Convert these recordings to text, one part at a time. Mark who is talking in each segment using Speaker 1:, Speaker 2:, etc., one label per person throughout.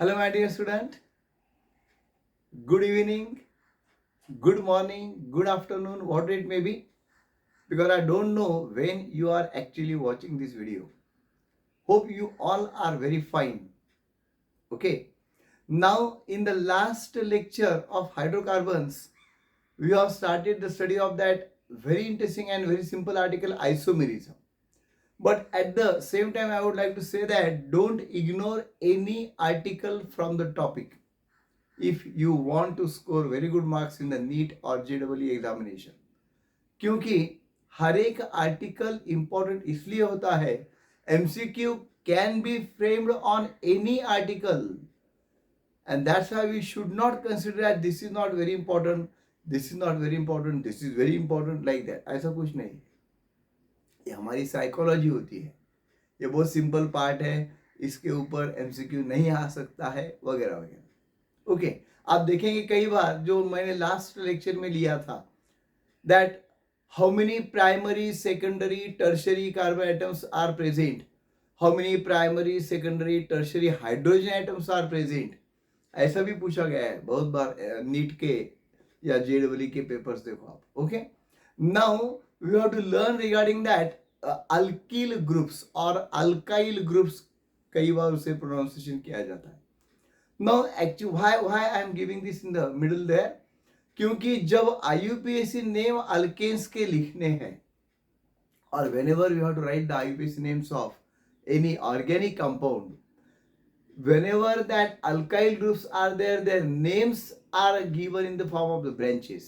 Speaker 1: Hello, my dear student. Good evening, good morning, good afternoon, what it may be, because I don't know when you are actually watching this video. Hope you all are very fine. Okay. Now, in the last lecture of hydrocarbons, we have started the study of that very interesting and very simple article isomerism. But at the same time, I would like to say that don't ignore any article from the topic if you want to score very good marks in the NEET or JEE examination, क्योंकि हर एक article important इसलिए होता है, MCQ can be framed on any article and that's why we should not consider that this is not very important, this is not very important, this is very important like that. ऐसा कुछ नहीं है, ये हमारी psychology होती है, ये बहुत सिंपल पार्ट है, इसके ऊपर एमसीक्यू नहीं आ सकता है वगैरह वगैरह. ओके, आप देखेंगे कई बार जो मैंने लास्ट लेक्चर में लिया था, that how many primary secondary tertiary carbon atoms are present, how many primary secondary tertiary hydrogen atoms are present, ऐसा भी पूछा गया है बहुत बार नीट के या जेडब्ल्यू के पेपर्स देखो आप. Okay, now we have to learn regarding that alkyl groups और अल्काइल ग्रुप्स, कई बार उसे प्रोनाउंसिएशन किया जाता है. Now actually why I am giving this in the middle there, क्योंकि जब आईयूपीएससी नेम अल्केन्स के लिखने हैं, और whenever you have to write the IUPSC names of any organic compound, whenever that alkyl groups are there, their names are given in the form of the branches.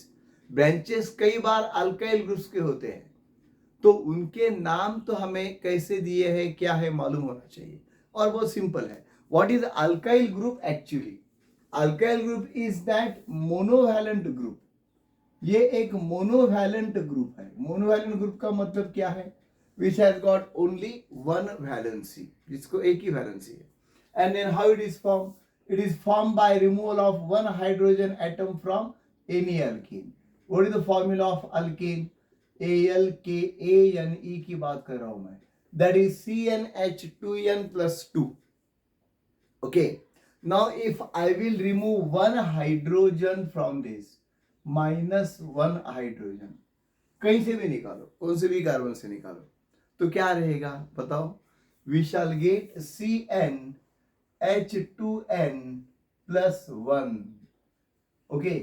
Speaker 1: branches कई बार alkyl groups के होते हैं, तो उनके नाम तो हमें कैसे दिए हैं क्या है मालूम होना चाहिए, और बहुत सिंपल है. What is alkyl group actually? alkyl group is that monovalent group. ये एक मोनोवैलेंट ग्रुप है. मोनोवैलेंट ग्रुप का मतलब क्या है? Which has got only one valency, जिसको एक ही वैलेंसी है. And then how it is formed? It is formed by removal of one hydrogen atom from any alkene. What is the formula of alkene? ALKANE की बात कर रहा हूं मैं. That is CnH2n plus 2. Okay. Now if I will remove one hydrogen from this, minus one hydrogen, कहीं से भी निकालो, कौन से भी कार्बन से निकालो, तो क्या रहेगा बताओ? We shall get CnH2n plus 1. Okay,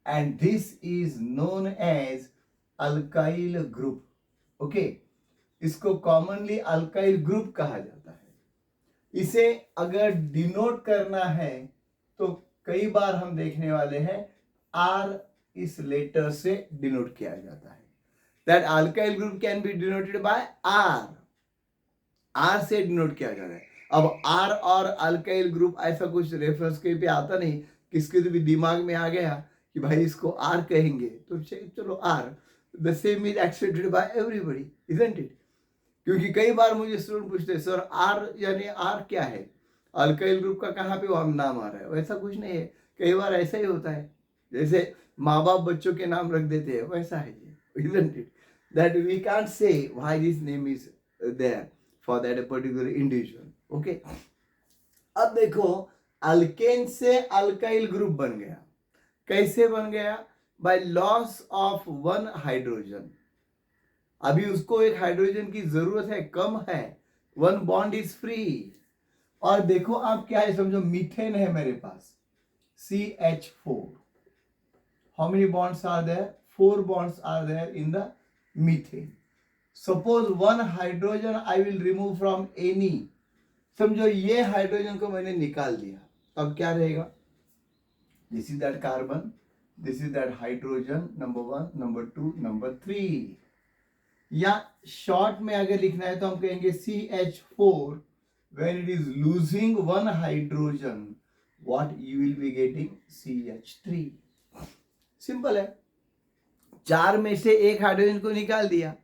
Speaker 1: and this is known as alkyl group. Okay, इसको कॉमनली अल्काइल ग्रुप कहा जाता है. इसे अगर डिनोट करना है तो कई बार हम देखने वाले हैं आर इस लेटर से डिनोट किया जाता है. That alkyl group can be denoted by R. R से डिनोट किया जाता है. अब आर और अल्काइल ग्रुप ऐसा कुछ रेफरेंस कहीं पे आता नहीं, किसके तो भी दिमाग में आ गया कि भाई इसको आर कहेंगे तो चलो R. The same is accepted by everybody, isn't it? क्योंकि कई बार मुझे स्टूडेंट पूछते हैं सर आर यानी आर क्या है, अल्काइल ग्रुप का कहाँ पे वहां नाम आ रहा है. वैसा कुछ नहीं है. कई बार ऐसा ही होता है, जैसे माँ बाप बच्चों के नाम रख देते हैं, वैसा है ये, isn't it? That we can't say why this name is there for that particular individual. Okay, अब देखो अल्केन से अल्काइल ग्रुप बन गया. कैसे बन गया? By loss of one hydrogen. अभी उसको एक हाइड्रोजन की जरूरत है, कम है, वन बॉन्ड इज फ्री. और देखो आप क्या है, समझो मीथेन है मेरे पास, CH4. How many bonds are there? 4 bonds are there in the methane. Suppose one hydrogen I will remove from any. समझो ये हाइड्रोजन को मैंने निकाल दिया, अब क्या रहेगा? This is that carbon, this is that hydrogen, number 1, number 2, number 3. या शॉर्ट में अगर लिखना है तो हम कहेंगे CH4 when it is losing one hydrogen, what you will be getting? CH3. Simple है. 4 में से एक हाइड्रोजन को निकाल दिया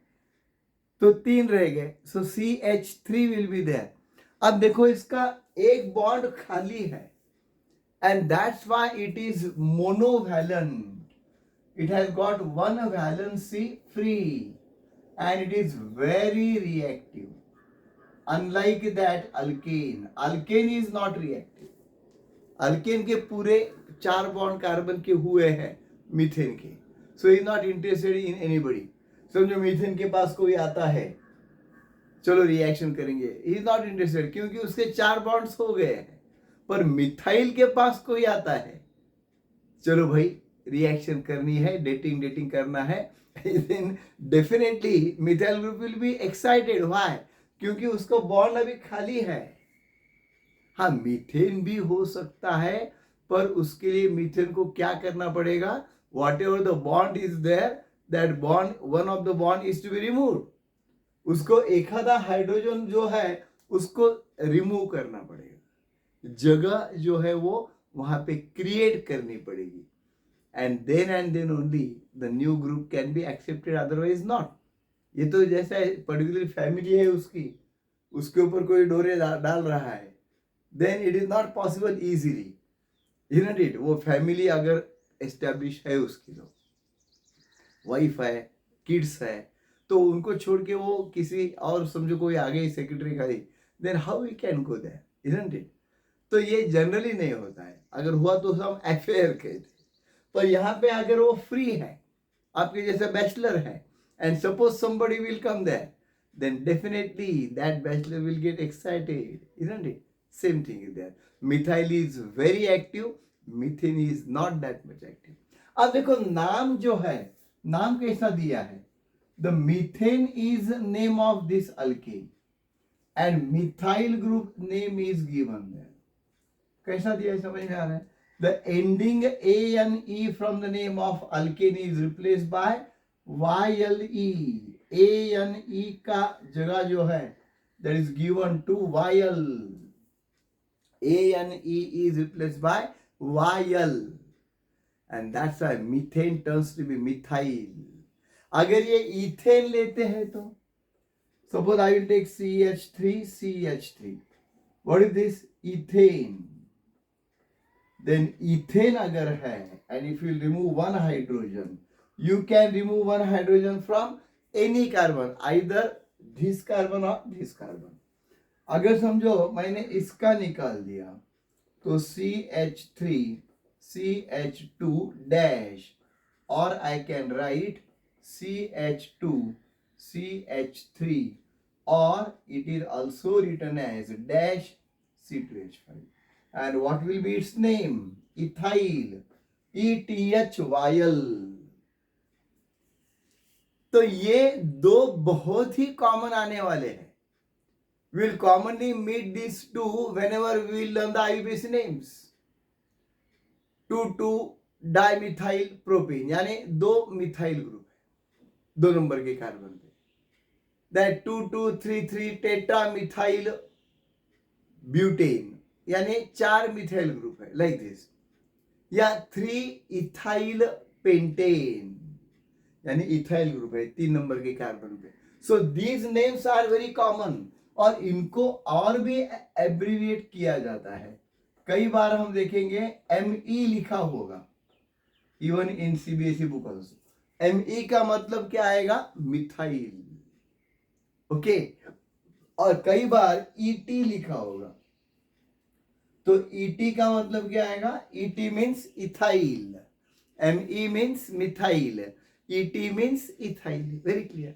Speaker 1: तो 3 रह गए, सो CH3 विल बी देयर. अब देखो इसका एक बॉन्ड खाली है, and that's why it is monovalent. It has got one valency free and it is very reactive, unlike that alkane. Alkane is not reactive. Alkane के पूरे 4 बॉन्ड कार्बन के हुए हैं मीथेन के, सो ही नॉट इंटरेस्टेड इन एनीबडी। समझो methane के पास कोई आता है, चलो रिएक्शन करेंगे, ही इज नॉट इंटरेस्टेड क्योंकि उसके 4 बॉन्ड्स हो गए हैं। पर मिथाइल के पास कोई आता है, चलो भाई रिएक्शन करनी है, डेटिंग करना है, then definitely methyl group will be excited. Why? क्योंकि उसको बॉन्ड अभी खाली है। हाँ, मीथेन भी हो सकता है, पर उसके लिए मीथेन को क्या करना पड़ेगा? Whatever the bond is there, that bond, one of the bond is to be removed. उसको एक आधा हाइड्रोजन जो है उसको रिमूव करना पड़ेगा, जगह जो है वो वहां पे क्रिएट करनी पड़ेगी, and then only the new group can be accepted, otherwise not. ये तो जैसा पर्टिकुलर फैमिली है उसकी, उसके ऊपर कोई डोरे डाल रहा है, then it is not possible easily, isn't it? वो फैमिली अगर एस्टेब्लिश है उसकी, तो वाइफ है, किड्स है, तो उनको छोड़ के वो किसी और, समझो कोई आगे ही सेक्रेटरी का ही, then how we can go there, isn't it? तो ये जनरली नहीं होता है, अगर हुआ तो हम अफेयर कहते। पर यहाँ पे अगर वो फ्री है, आपके जैसे बैचलर है, and suppose somebody will come there, then definitely that bachelor will get excited, isn't it? Same thing is there. Methyl is very active, methane is not that much active. अब देखो नाम जो है, नाम कैसा दिया है? The methane is name of this alkane and methyl group name is given there. कैसा दिया है, समझ में आ रहा है? The ending ANE from the name of alkane is replaced by YLE. ANE का जगह जो है that is given to YL. ANE is replaced by YL and that's why methane turns to be methyl. अगर ये ethane लेते हैं तो suppose I will take CH3. What is this? Ethane. Then ethane अगर है, and if you remove one hydrogen, you can remove one hydrogen from any carbon, either this carbon or this carbon. अगर समझो मैंने इसका निकाल दिया तो CH3 CH2 dash, or I can write CH2 CH3, or it is also written as dash C2H5. And what will be its name? Ethyl. ETHYL. तो ये दो बहुत ही कॉमन आने वाले हैं. We'll commonly meet these two whenever we will learn the IUPAC names. 2,2-dimethyl propene, यानी दो methyl group है 2 नंबर के कार्बन पे. That 2,2-3,3 टेट्रामिथाइल ब्यूटेन, यानी 4 मिथाइल ग्रुप है, लाइक दिस. या 3 इथाइल पेंटेन, यानी इथाइल ग्रुप है 3 नंबर के कार्बन पे. So these names are very common, और इनको और भी एब्रीविएट किया जाता है. कई बार हम देखेंगे ME लिखा होगा, even in CBSE book also. ME का मतलब क्या आएगा? मिथाइल. ओके. और कई बार ET लिखा होगा, तो ET का मतलब क्या आएगा? ET means ethyl, ME means methyl, ET means ethyl. Very clear,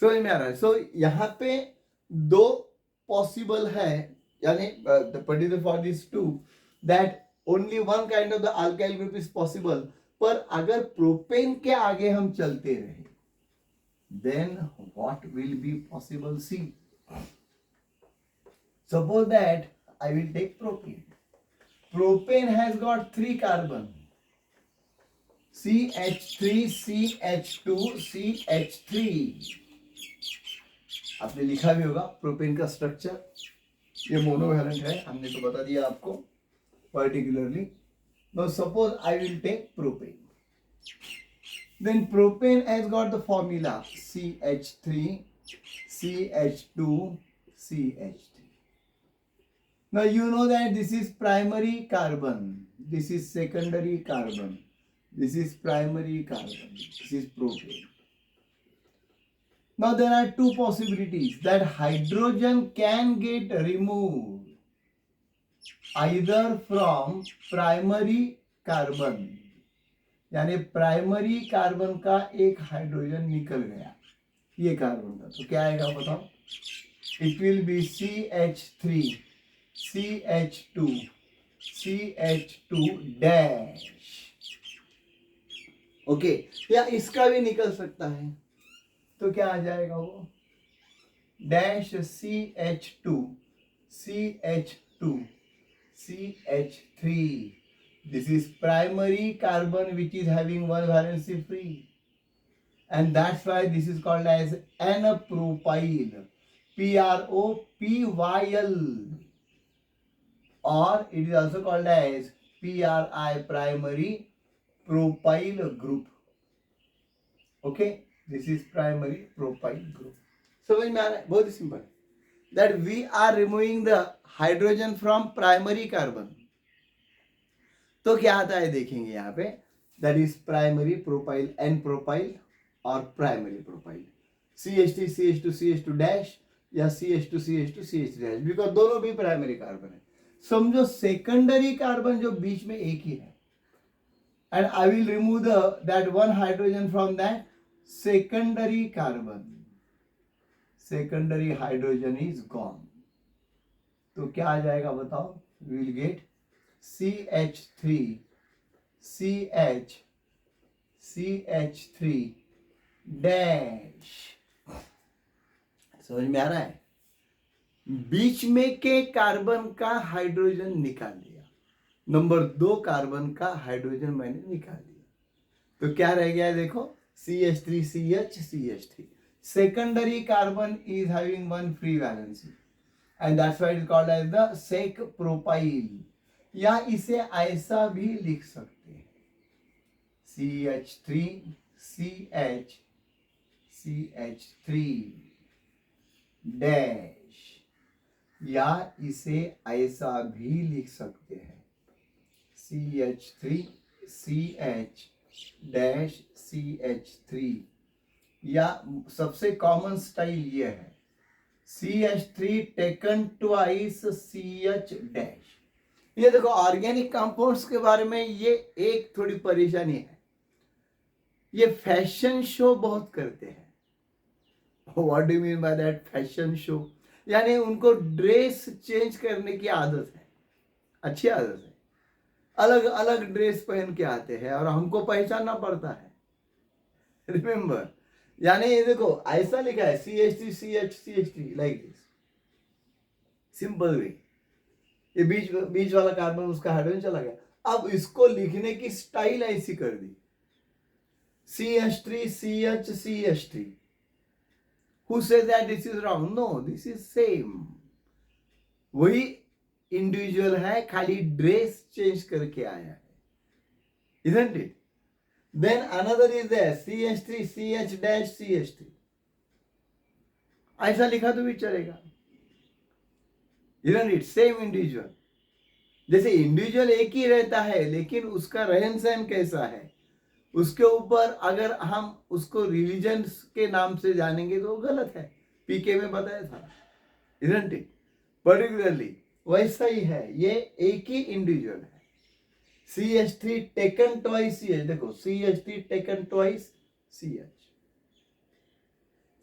Speaker 1: समझ में आ रहा है? सो यहाँ पे दो पॉसिबल है, यानी particular for this two, that only one kind of the alkyl group is possible. पर अगर प्रोपेन के आगे हम चलते रहे, then what will be possible? See, suppose that I will take propane. Propane has got 3 carbon. CH3, CH2, CH3. आपने लिखा भी होगा प्रोपेन का स्ट्रक्चर. ये मोनोवैलेंट है, हमने तो बता दिया आपको particularly. Now suppose I will take propane. Then propane has got the formula CH3, CH2, CH3. Now you know that this is primary carbon, this is secondary carbon, this is primary carbon, this is propane. Now there are two possibilities that hydrogen can get removed. Either from primary carbon, यानी primary carbon का एक hydrogen निकल गया ये carbon का, तो क्या आएगा बताओ? It will be CH3 CH2 CH2 dash. Okay, या इसका भी निकल सकता है, तो क्या आ जाएगा वो? Dash CH2 CH2 CH3। This is primary carbon which is having one valency free, and that's why this is called as N-propyl, PROPYL, or it is also called as PRI, primary propyl group. Okay, this is primary propyl group. समझ में आ रहा है? बहुत ही simple, that we are removing the hydrogen from primary carbon. तो क्या आता है देखेंगे यहाँ पे, that is primary propyl N-propyl और primary propyl CH3 CH2 CH2 dash या CH2 CH2 CH3 dash, because दोनों भी प्राइमरी कार्बन है। समझो सेकेंडरी कार्बन जो बीच में एक ही है, and I will remove that one hydrogen from that secondary carbon. Secondary hydrogen is gone. तो क्या आ जाएगा बताओ? We will get CH3 CH3 dash. समझ में आ रहा है? बीच में के कार्बन का हाइड्रोजन निकाल दिया, नंबर 2 कार्बन का हाइड्रोजन मैंने निकाल दिया, तो क्या रह गया देखो? CH3 CH3। secondary carbon is having one free valency, and that's why it is called as the sec propyl, या इसे ऐसा भी लिख सकते हैं CH3 CH3 डैश, या इसे ऐसा भी लिख सकते हैं CH3 CH डैश CH3, या सबसे कॉमन स्टाइल ये है CH3 taken twice CH dash. ये देखो ऑर्गेनिक कंपाउंड्स के बारे में ये एक थोड़ी परेशानी है, ये फैशन शो बहुत करते हैं। What do you mean by that fashion show? यानी उनको ड्रेस चेंज करने की आदत है, अच्छी आदत है, अलग अलग ड्रेस पहन के आते हैं और हमको पहचानना पड़ता है। रिमेंबर, यानी ये देखो ऐसा लिखा है CH3 CH3 like this, simple way, ये बीच वाला कार्बन उसका हाइड्रोजन चला गया। अब इसको लिखने की स्टाइल ऐसी कर दी CH3 CH3। Who says that this is wrong? No, this is same, वही इंडिविजुअल है, खाली ड्रेस चेंज करके आया है, isn't it? Then another is there CH3 CH dash CH3, ऐसा लिखा तो भी चलेगा, isn't it? सेम इंडिविजुअल, जैसे इंडिविजुअल एक ही रहता है लेकिन उसका रहन सहन कैसा है उसके ऊपर अगर हम उसको रिलीजन के नाम से जानेंगे तो गलत है, पीके में बताया था, isn't it? पर्टिकुलरली वैसा ही है, ये एक ही इंडिविजुअल है। CH3 टेकन ट्वाइस CH, देखो CH3 taken twice CH,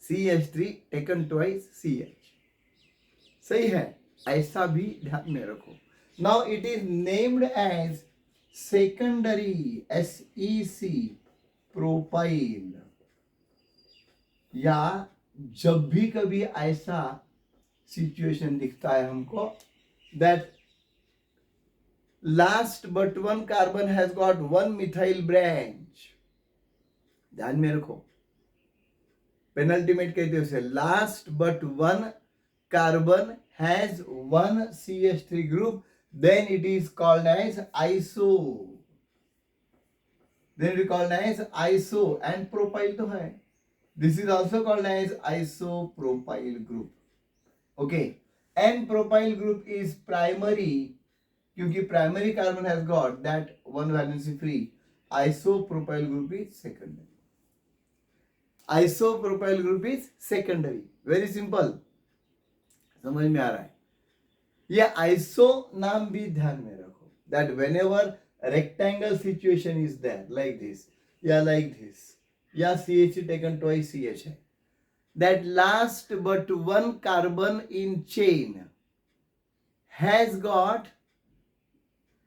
Speaker 1: CH3 taken twice CH, सही है, ऐसा भी ध्यान में रखो। Now it is named as secondary SEC propyl, या जब भी कभी ऐसा सिचुएशन दिखता है हमको that last but one carbon has got one methyl branch, ध्यान में रखो, पेनल्टीमेट कहते हैं उसे, last but one carbon has one CH3 group, then it is called as iso, then it is called as iso, and propyl तो है, this is also called as isopropyl group. Okay, N-propyl group is primary, क्योंकि primary carbon has got that one valency free, isopropyl group is secondary, isopropyl group is secondary, very simple, समझ में आ रहा है? ये iso नाम भी ध्यान में रखो, that whenever rectangle situation is there like this, yeah, CH taken twice CH है, that last but one carbon in chain has got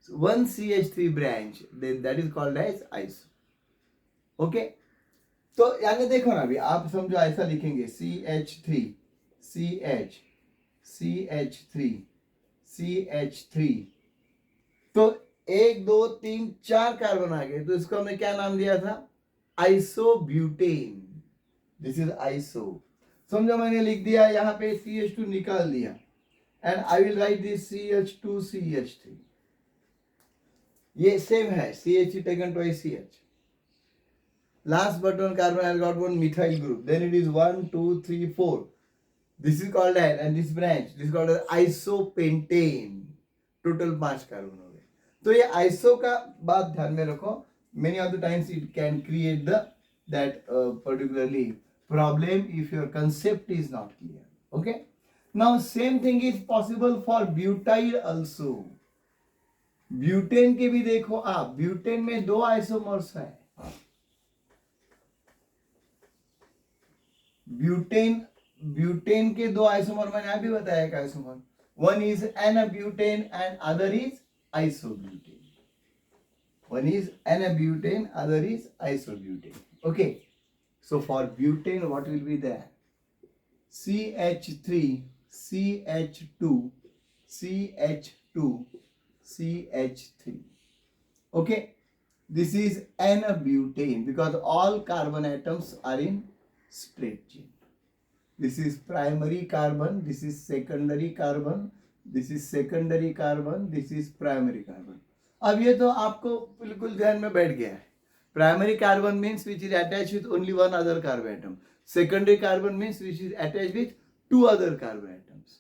Speaker 1: one CH3 branch, then that is called as iso. Okay, तो यानी देखो ना, अभी आप समझो ऐसा लिखेंगे CH3 CH CH3 CH3, तो 1 2 3 4 कार्बन आ गए, तो इसको हमने क्या नाम दिया था? आइसोब्यूटेन. This is iso. समझो मैंने लिख दिया यहाँ पे CH2 निकाल दिया, and I will right this CH2 CH3. ये सेम है, CH taken twice CH. Last but one carbon has got one methyl group. Then it is 1 2 3 4. This is called as, and this branch, this is called as isopentane. Total 5 carbon हो गए. तो ये iso का बात ध्यान में रखो. Many of the times it can create that particularly problem if your concept is not clear. Okay. Now same thing is possible for butyl also. Butane के भी देखो आप, ब्यूटेन में 2 आइसोमर्स है. ब्यूटेन के 2 आइसोमर मैंने अभी बताया एक isomer. One is N-butane and other is isobutane. One is N-butane, other is isobutane. Okay. So for butane, what will be there? CH3, CH2, CH2, CH3. Okay. This is N-butane because all carbon atoms are in straight chain. This is primary carbon, this is secondary carbon, this is secondary carbon, this is primary carbon. अब ये तो आपको बिल्कुल ध्यान में बैठ गया है. Primary carbon means which is attached with only one other carbon atom. Secondary carbon means which is attached with 2 other carbon atoms.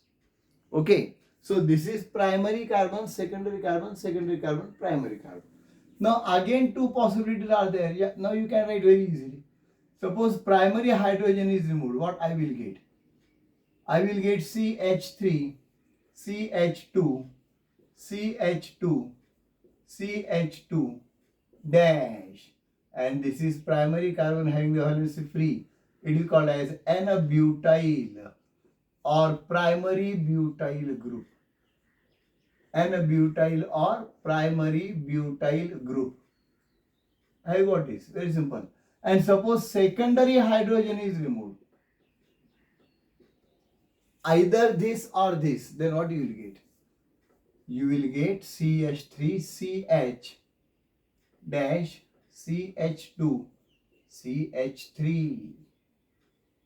Speaker 1: Okay, so this is primary carbon, secondary carbon, primary carbon. Now again 2 possibilities are there. Yeah, now you can write very easily. Suppose primary hydrogen is removed, what I will get? I will get CH3, CH2, CH2, CH2 dash, and this is primary carbon having the valency free. It is called as N-butyl or primary butyl group. N-butyl or primary butyl group. I got this, very simple. And suppose secondary hydrogen is removed, either this or this, then what you will get? You will get CH3CH dash CH2 CH3.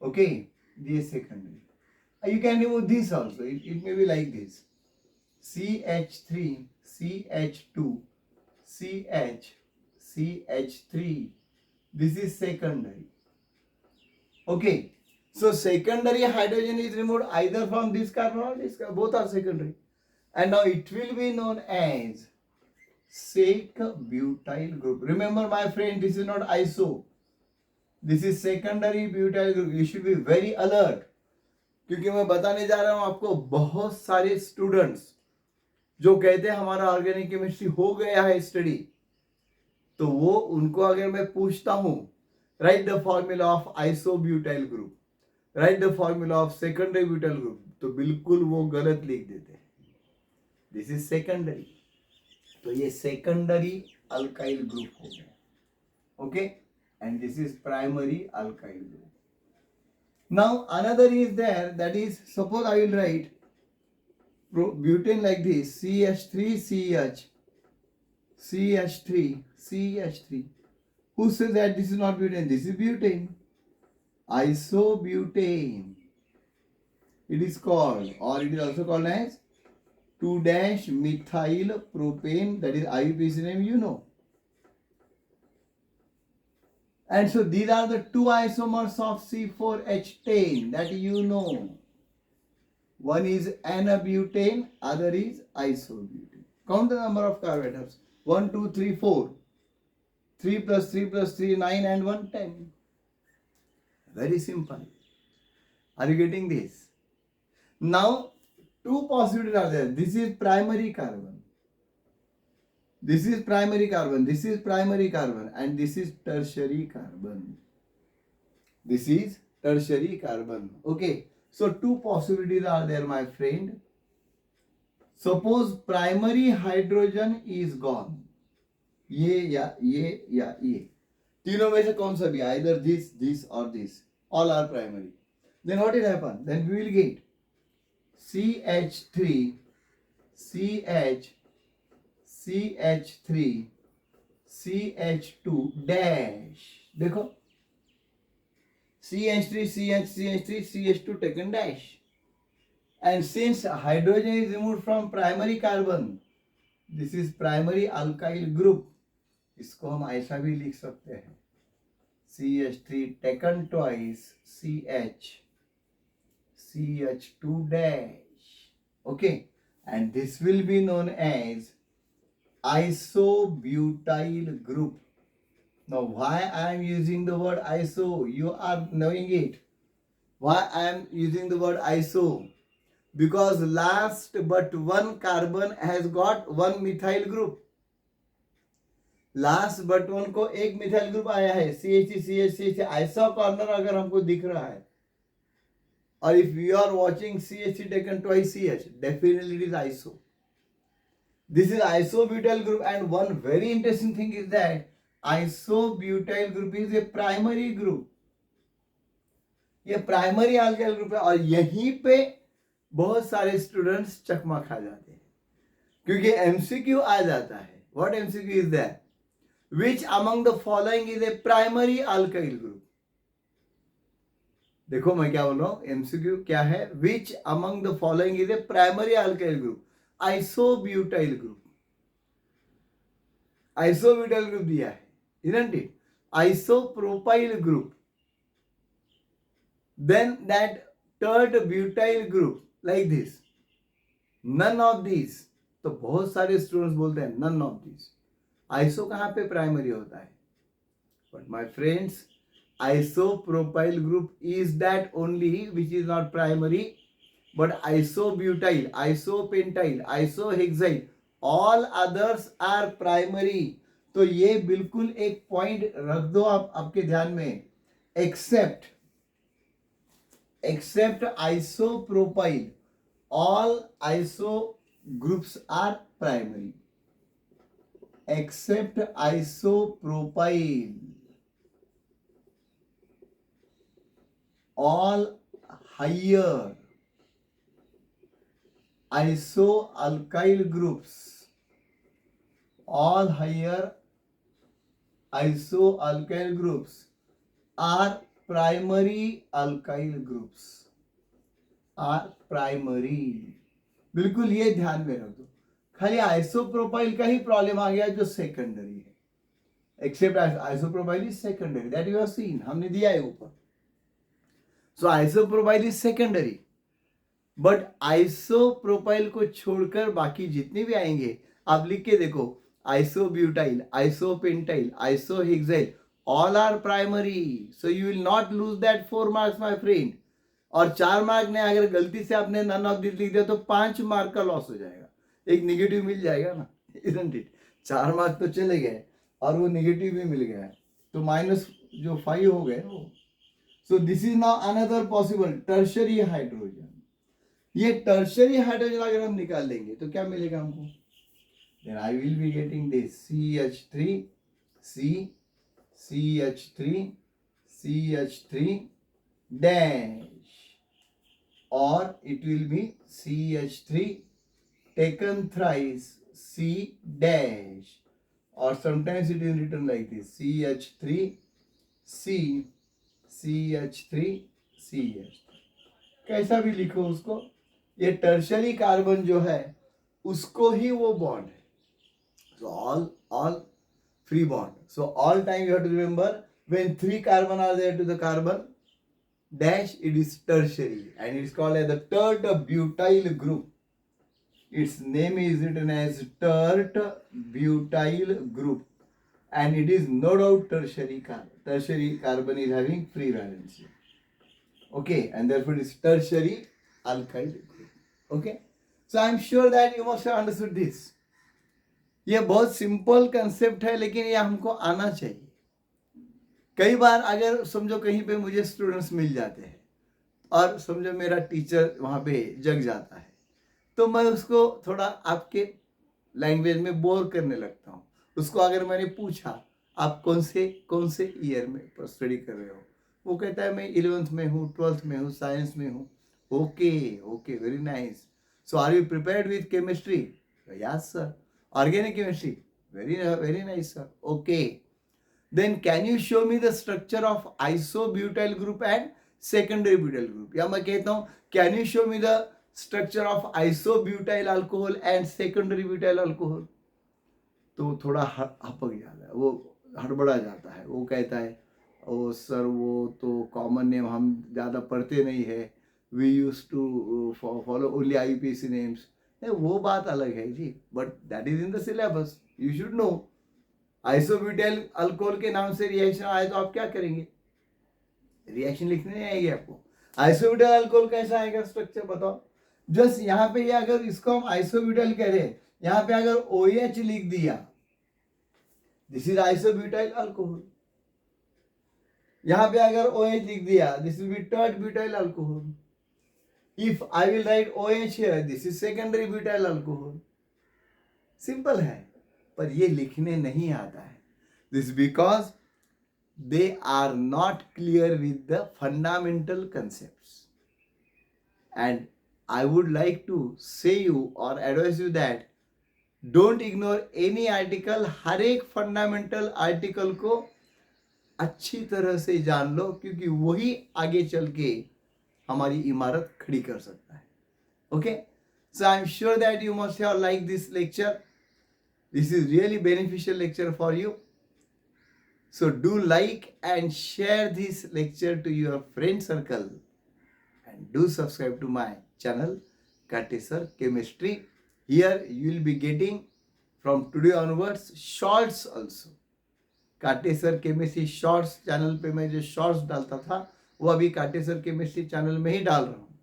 Speaker 1: Okay, this secondary. You can remove this also. It may be like this. CH3 CH2 CH CH3. This is secondary. Okay. So secondary hydrogen is removed either from this carbon or this carbon. Both are secondary. And now it will be known as sec-butyl group. Remember my friend, this is not iso. This is secondary butyl group. You should be very alert. क्योंकि मैं बताने जा रहा हूं आपको, बहुत सारे students जो कहते हैं हमारा ऑर्गेनिक केमिस्ट्री हो गया है स्टडी, तो वो उनको अगर मैं पूछता हूं right the formula of isobutyl group, right the formula of secondary butyl group, तो बिल्कुल वो गलत लिख देते हैं. दिस इज सेकेंडरी, तो ये सेकेंडरी अल्काइल ग्रुप हो गया. Okay, and this is primary alkyl group. Now another is there, that is, suppose I will write butane like this, CH3CH CH3 CH3. Who says that this is not butane? This is butane. Isobutane it is called, or it is also called as 2-methyl propane, that is IUPAC name you know. And so these are the 2 isomers of C4H10 that you know. One is N-butane, other is isobutane. Count the number of carbon atoms. 1, 2, 3, 4. 3 plus 3 plus 3, 9 and 1, 10. Very simple. Are you getting this? Now, two possibilities are there. This is primary carbon. This is primary carbon. This is primary carbon, and this is tertiary carbon. This is tertiary carbon. Okay. So two possibilities are there, my friend. Suppose primary hydrogen is gone. ये या ये तीनों में से कौन सा भी, either this or this, all are primary. Then what will happen? Then we will get CH3 CH3 CH2 dash. देखो CH3 CH3 CH2 taken dash. And since hydrogen is removed from primary carbon, this is primary alkyl group. इसको हम ऐसा भी लिख सकते हैं, CH3 taken twice CH2 dash. Okay, and this will be known as isobutyl group. Now why I am using the word iso, you are knowing it. Why I am using the word iso? Because last but one carbon has got one methyl group. Last but one को एक methyl group आया है, CH ऐसा corner अगर हमको दिख रहा है, और if you are watching CH taken twice CH, definitely it is iso. This is isobutyl group, and one very interesting thing is that isobutyl group is a primary group. ये primary alkyl group है, और यहीं पे बहुत सारे students चकमा खा जाते हैं, क्योंकि एमसीक्यू आ जाता है. What MCQ is that? Which among the following is a primary alkyl group? देखो मैं क्या बोल रहा हूं, एमसीक्यू क्या है? Which among the following is a primary alkyl group? Isobutyl group. Isobutyl group दिया है, isn't it? Isopropyl group. Then that third butyl group like this. None of these. तो बहुत सारे स्टूडेंट्स बोलते हैं none of these. आइसो कहाँ पे primary होता है? But my friends, isopropyl group is that only which is not primary, but isobutyl, isopentyl, isohexyl, all others are primary. तो ये बिल्कुल एक पॉइंट रख दो आप आपके ध्यान में, except isopropyl, all iso groups are primary. Except isopropyl, all higher isoalkyl groups, all higher isoalkyl groups are primary alkyl groups, are primary. बिल्कुल ये ध्यान में रख दो. खाली आइसोप्रोपाइल का ही प्रॉब्लम आ गया जो सेकेंडरी है. Except isopropyl is secondary, that you have seen, हमने दिया है ऊपर. So isopropyl is secondary, but isopropyl को छोड़कर बाकी जितने भी आएंगे आप लिख के देखो, isobutyl, isopentyl, isohexyl, all are primary. So you will not lose that 4 marks my friend. और 4 मार्क ने अगर गलती से आपने नन ऑफ दिस लिख दिया तो 5 मार्क का लॉस हो जाएगा. एक निगेटिव मिल जाएगा ना, isn't it? 4 मार्क्स तो चले गए और वो निगेटिव भी मिल गया है, तो माइनस जो 5 हो गए वो. So this is now another possible tertiary hydrogen. ये टर्शरी हाइड्रोजन अगर हम निकाल लेंगे तो क्या मिलेगा हमको? Then I will be getting this CH3 CH3 dash, or it will be CH3 taken thrice C dash, or sometimes it is written like this, CH3 CH3 CH. कैसा भी लिखो उसको, ये टर्शरी कार्बन जो है उसको ही वो बॉन्ड है. So all free bond. So all time you have to remember, when 3 carbon are there to the carbon dash, it is tertiary, and it is called as the tert butyl group. Its name is written as tert butyl group, and it is no doubt tertiary carbon. Tertiary carbon is having free valency. Okay, and therefore it is tertiary alkyl group. Okay, So I'm sure that you must have understood this. ये बहुत simple concept है, लेकिन ये हमको आना चाहिए. कई बार अगर समझो कहीं पे मुझे स्टूडेंट्स मिल जाते हैं और समझो मेरा टीचर वहाँ पे जग जाता है, तो मैं उसको थोड़ा आपके लैंग्वेज में बोर करने लगता हूँ. उसको अगर मैंने पूछा आप कौन से ईयर में स्टडी कर रहे हो, वो कहता है मैं 11th में हूँ, 12th में हूँ, साइंस में हूँ. Okay okay, very nice. So are you prepared with chemistry? Yes sir. Organic chemistry? Very nice sir. Okay, then can you show me the structure of isobutyl group and secondary butyl group? या मैं कहता हूँ can you show me the structure of isobutyl alcohol and secondary butyl alcohol? तो थोड़ा हपक जाता है, वो हड़बड़ा जाता है. वो कहता है ओ सर वो तो कॉमन नेम हम ज़्यादा पढ़ते नहीं है, we use to follow only IUPAC names. वो बात अलग है जी, but that is in the syllabus, you should know. Isobutyl alcohol के नाम से रिएक्शन आए तो आप क्या करेंगे? रिएक्शन लिखने नहीं आएगी आपको. आइसोब्यूटाइल अल्कोहल कैसा आएगा, स्ट्रक्चर बताओ. जस्ट यहाँ पे ये अगर इसको हम आइसोब्यूटाइल कह रहे हैं, यहाँ पे अगर OH लिख दिया, दिस इज आइसोब्यूटाइल अल्कोहल. यहाँ पे अगर OH लिख दिया, this will be tert butyl alcohol. If I will write OH here, this is secondary butyl alcohol. Simple है, पर ये लिखने नहीं आता है. This because they are not clear with the fundamental concepts. And I would like to say you और advise you that don't ignore any article. हर एक फंडामेंटल आर्टिकल को अच्छी तरह से जान लो, क्योंकि वही आगे चल के हमारी इमारत खड़ी कर सकता है. Okay, so I am sure that you must have like this lecture. This is really beneficial lecture for you. So do like and share this lecture to your friend circle, and do subscribe to my channel Kate Sir Chemistry. Here you will be getting from today onwards shorts also. Kate Sir Chemistry shorts channel पे मैं जो shorts डालता था वो अभी Kate Sir Chemistry channel में ही डाल रहा हूँ.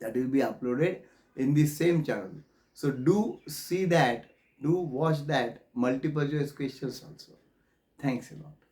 Speaker 1: That will be uploaded in the same channel. So do see that. Do watch that multiple choice questions also. Thanks a lot.